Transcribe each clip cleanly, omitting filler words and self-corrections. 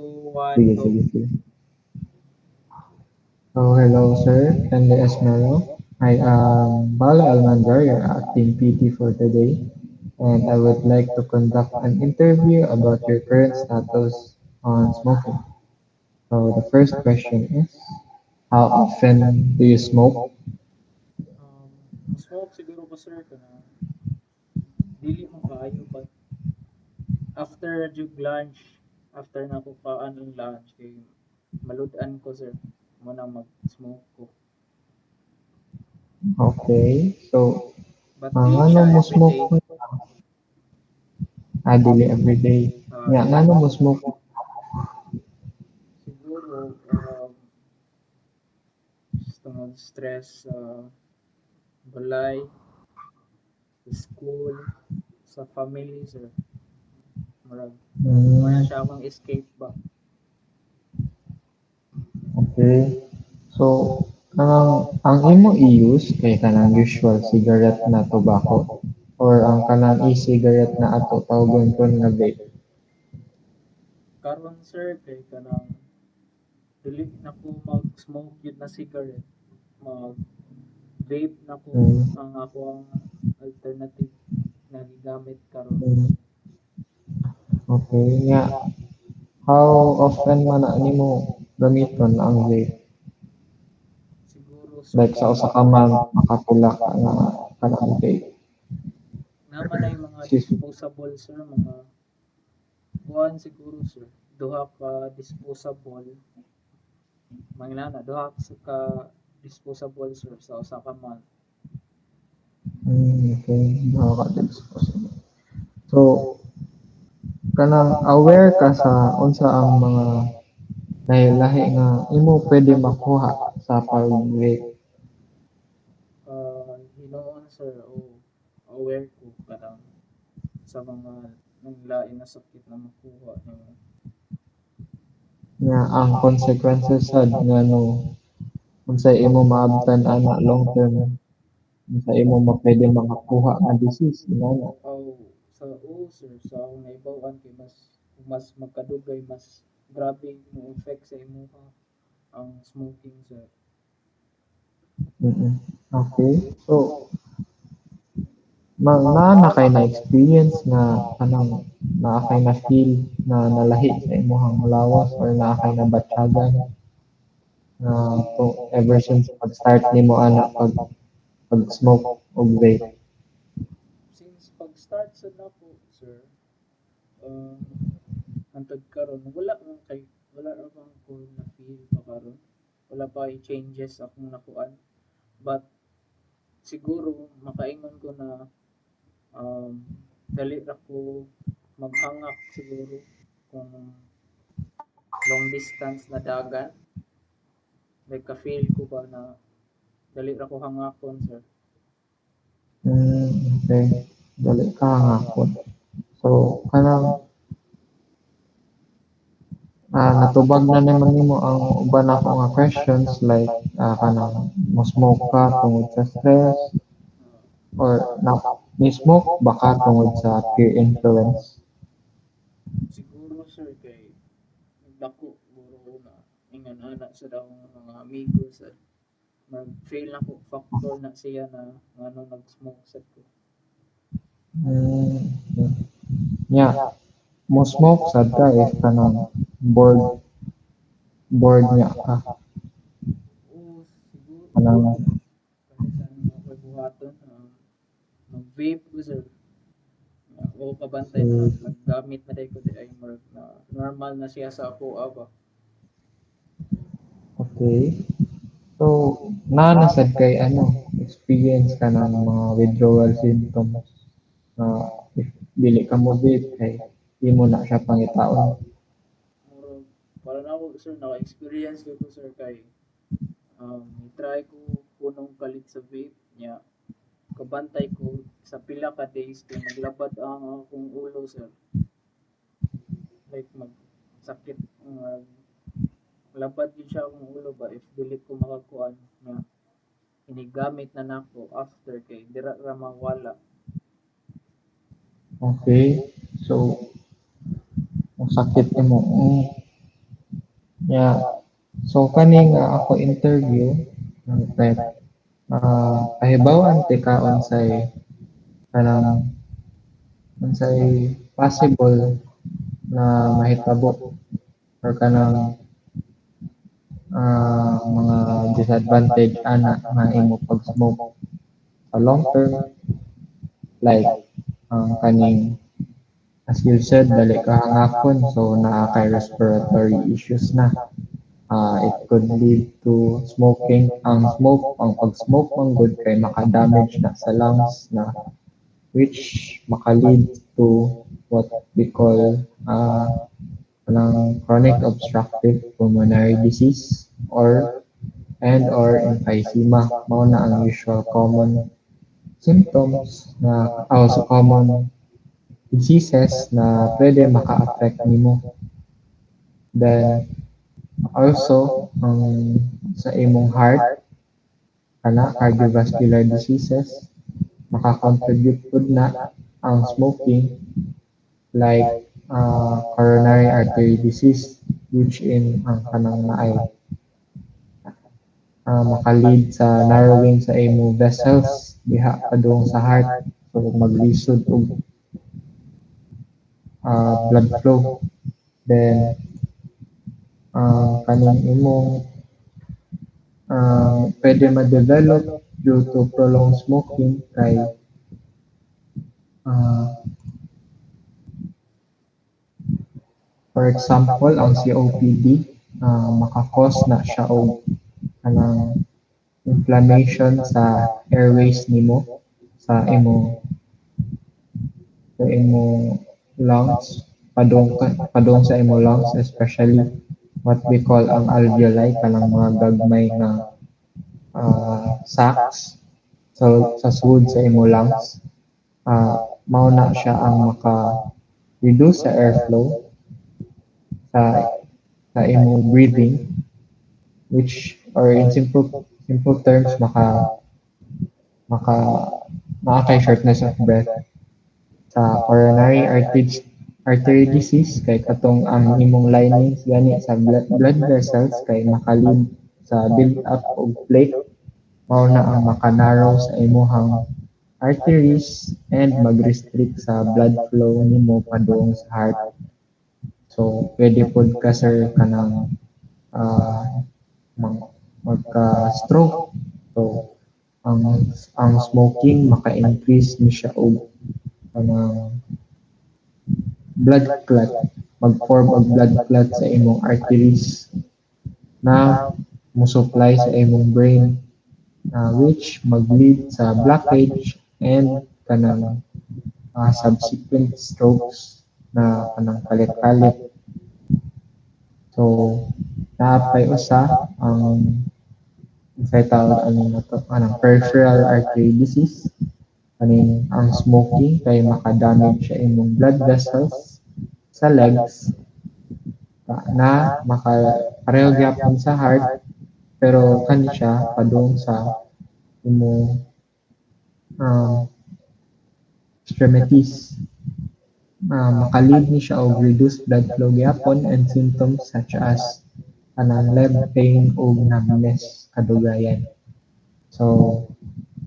Sige, 2, 1, sige, go. sige. Oh, hello, sir. Kenley Esmero. I am Bala Almanzar, your acting PT for today, and I would like to conduct an interview about your current status on smoking. So the first question is, how often do you smoke? Smoke siguro ko sir ka na dili mo kaayo but after jug lunch, after na ko kaan ang lunch kay malud-an ko sir mo na mag-smoke ko. Okay, so But dili ngano siya mo every smoke day. dili everyday? Dili Ngano mo smoke? siguro tungod stress sa balay, sa school, sa family sir. Murag mo na Hmm, siya akong escape ba. okay. So, ang imo i-use kay kanang usual cigarette na tobacco or ang kanang e-cigarette na ato tawgon kon nga vape. Karon sir kay kanang dili na ko mag-smoke yun na cigarette. Mag-vape na ko Mm, ang ako ang alternative na gigamit karon. mm, okay. Nga, how often man na nimo gamiton ang vape? Siguro sir Like sa kay usa ka month makapila ka nga kanang vape. naman na yung mga Excuse me. disposable sir, mga kuan siguro sir. Duha ka disposable, mga duha ka disposable sir sa usa ka month. Okay. Nakaka-disposable. So, kanang aware ka sa unsa ang mga lahi-lahi nga imo pwede makuha sa pag-vape. Hinoon sir o aware ko kadang sa mga nanglain na sakit na makuha nimo. Nga ang consequences sad nga no unsay imo maabtan ana long term, unsa imo pwede makakuha nga disease inana. Aw sa sir sa akong naibaw-an kay mas magkadugay mas grabe mo effect sa imuha ang smoking sir. Mm. Okay. So, na kay na experience nga kanang naa kay na feel na nalahi sa imong lawas or naa kay na batyagan na to ever since pag-start nimo ana pag-smoke og vape. Since pag-start sa nako sir, um, hantod karon wala ra bang ko na feel pa karon. Wala pa ay changes akong nakuan. But siguro makaingon ko na um, dali ra ko maghangak siguro kung long distance na dagan. Like ka-feel ko ba na dali ra ko hangakon sir. Okay. Dali ka nga po. So, kanang natubag na naman nimo ang uban ako nga questions like kanang mo smoke ka tungod sa stress Uh, or na ni smoke baka tungod sa peer influence. siguro sir kay dako guro na ingan ana sa daw mga amigo sa mag-fail na ko factor na siya na ano nag-smoke sa ko. Mm, nya mo smoke sad ka if kanang bored bored nya ka Oo, siguro kanang palitan mo ako buhaton mag-vape ko sir. O kabantay na si naggamit na day ko di ay na normal na siya sa ako aba. okay. So, nanasad kay ano, experience ka ng mga withdrawal symptoms na if dili ka mo vape kay di mo na siya pangitaon. Murag para na ako sir naka-experience ko sir kay try ko punong kalit sa vape niya kabantay ko sa pila ka days kay maglabad ang akong ulo sir. Like magsakit labad yun siya akong ulo ba if dili ko makakuan nga inigamit na nako after kay dira ra mawala. Okay. So, ang sakit mo. Yeah. So kani nga ako interview that pahibawan ti ka kanang unsay possible na mahitabo or kanang mga disadvantage ana nga imo pag-smoke sa long term like kaning as you said dali ka hangakon so naa kay respiratory issues na. It could lead to smoking. Ang pag-smoke man good kay maka-damage na sa lungs na which maka-lead to what we call uh, ng chronic obstructive pulmonary disease or emphysema. Mao na ang usual common symptoms na also common diseases na pwede maka-affect nimo. Then also sa imong heart kana cardiovascular diseases maka-contribute pud na ang smoking like coronary artery disease which in ang kanang naay maka-lead sa narrowing sa imong vessels diha padung sa heart so maglisod og blood flow. Then kaning imong pwede ma-develop due to prolonged smoking kay uh, for example ang COPD maka-cause na siya og kanang inflammation sa airways nimo sa imong lungs padung sa imong lungs especially what we call ang alveoli kanang mga gagmay nga sacs sa sud sa imong lungs mao na siya ang maka-reduce sa airflow sa imong breathing which or in simple terms maka kay shortness of breath sa coronary artery disease kay katong ang imong linings gani sa blood vessels kay makalid sa build up og plaque mao na ang makanarrow sa imong arteries and mag-restrict sa blood flow nimo padung sa heart. So pwede pod ka sir kanang ah, magka-stroke. So ang smoking maka-increase ni siya og kanang blood clot, mag-form og blood clot sa imong arteries na mo-supply sa imong brain which mag-lead sa blockage and kanang subsequent strokes na kanang kalit-kalit. So naapay usa ang unsay tawag ani nato kanang peripheral artery disease kaning ang smoking kay maka-damage sa imong blood vessels sa legs na makapareho gyapon sa heart pero kani siya padung sa imong um, extremities. Maka-lead ni siya og reduced blood flow gyapon and symptoms such as kanang leg pain ug numbness kadugayan. So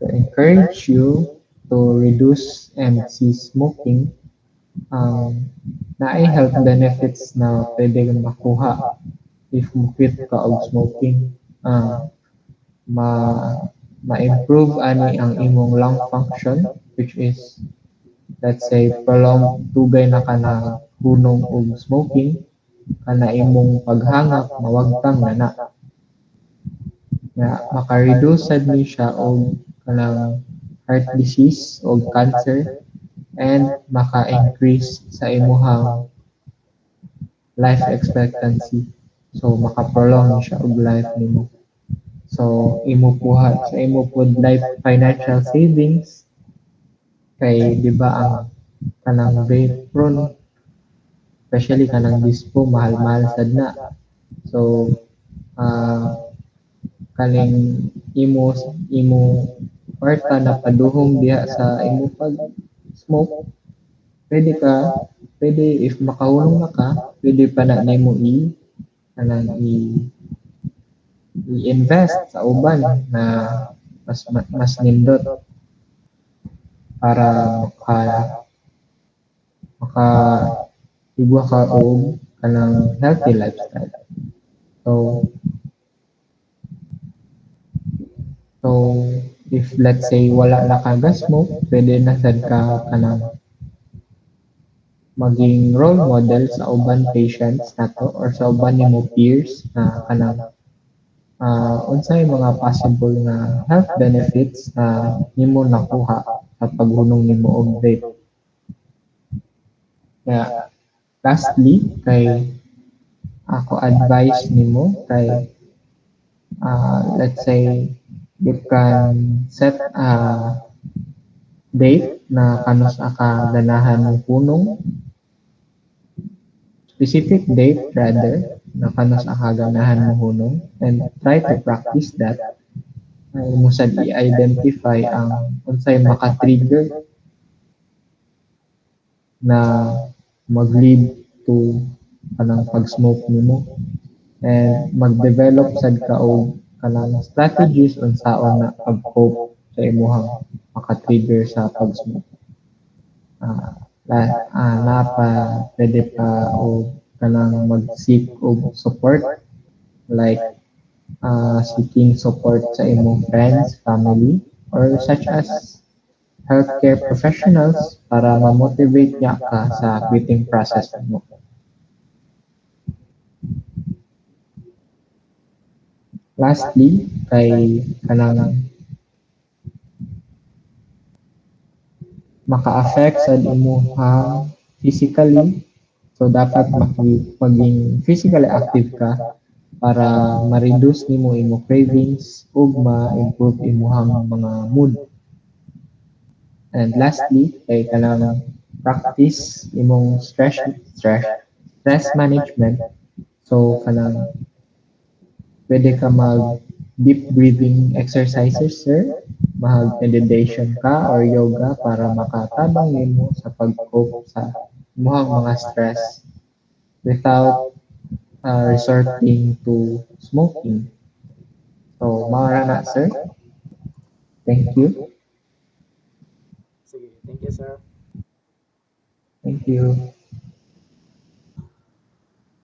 to encourage you to reduce and cease smoking, naay health benefits na pwede kang makuha if mo quit ka og smoking. Ma ma-improve ani ang imong lung function which is let's say prolonged dugay na ka na hunong og smoking kana imong paghangak mawagtang na nga maka-reduce sad ni siya og kanang heart disease o cancer and maka-increase sa imong life expectancy. So maka-prolong ni siya og life nimo. So imo buhat sa imo pod life financial savings kay di ba ang kanang vape prone especially kanang dispo mahal-mahal sad na. So ah kaning imo imo kwarta na paduhong diha sa imo pag smoke pwede ka pwede if makahulong na ka pwede pa na nimo kanang i-invest sa uban na mas nindot para maka maka igwa ka og kanang healthy lifestyle. So so if let's say wala na ka smoke, pwede na sad ka kanang maging role model sa uban patients nato or sa uban nimo peers na kanang unsay mga possible nga health benefits na nimo nakuha sa paghunong nimo og vape. Kaya lastly kay ako advice nimo kay let's say you can set a date na kanus ka ganahan mo punong specific date rather na kanus ka ganahan mo hunong and try to practice that ay mo sad i-identify ang unsay maka-trigger na mag-lead to kanang pag-smoke nimo and mag-develop sad ka og kanang strategies unsaon na pag-cope sa imong maka-trigger sa pag-smoke. Ah, na pa pwede pa og kanang mag-seek og support like seeking support sa imong friends, family, or such as healthcare professionals para ma-motivate niya ka sa quitting process mo. Lastly, kay kanang maka-affect sa imuha physically, so dapat maging physically active ka para ma-reduce nimo imo cravings ug ma-improve imuhang mga mood. And lastly, kay kanang practice imong stress management. So kanang pwede ka mag deep breathing exercises, sir. Mag meditation ka or yoga para makatabang nimo sa pag-cope sa imong mga stress without resorting to smoking. So, mara na, sir. Thank you. Sige, thank you, sir. Thank you.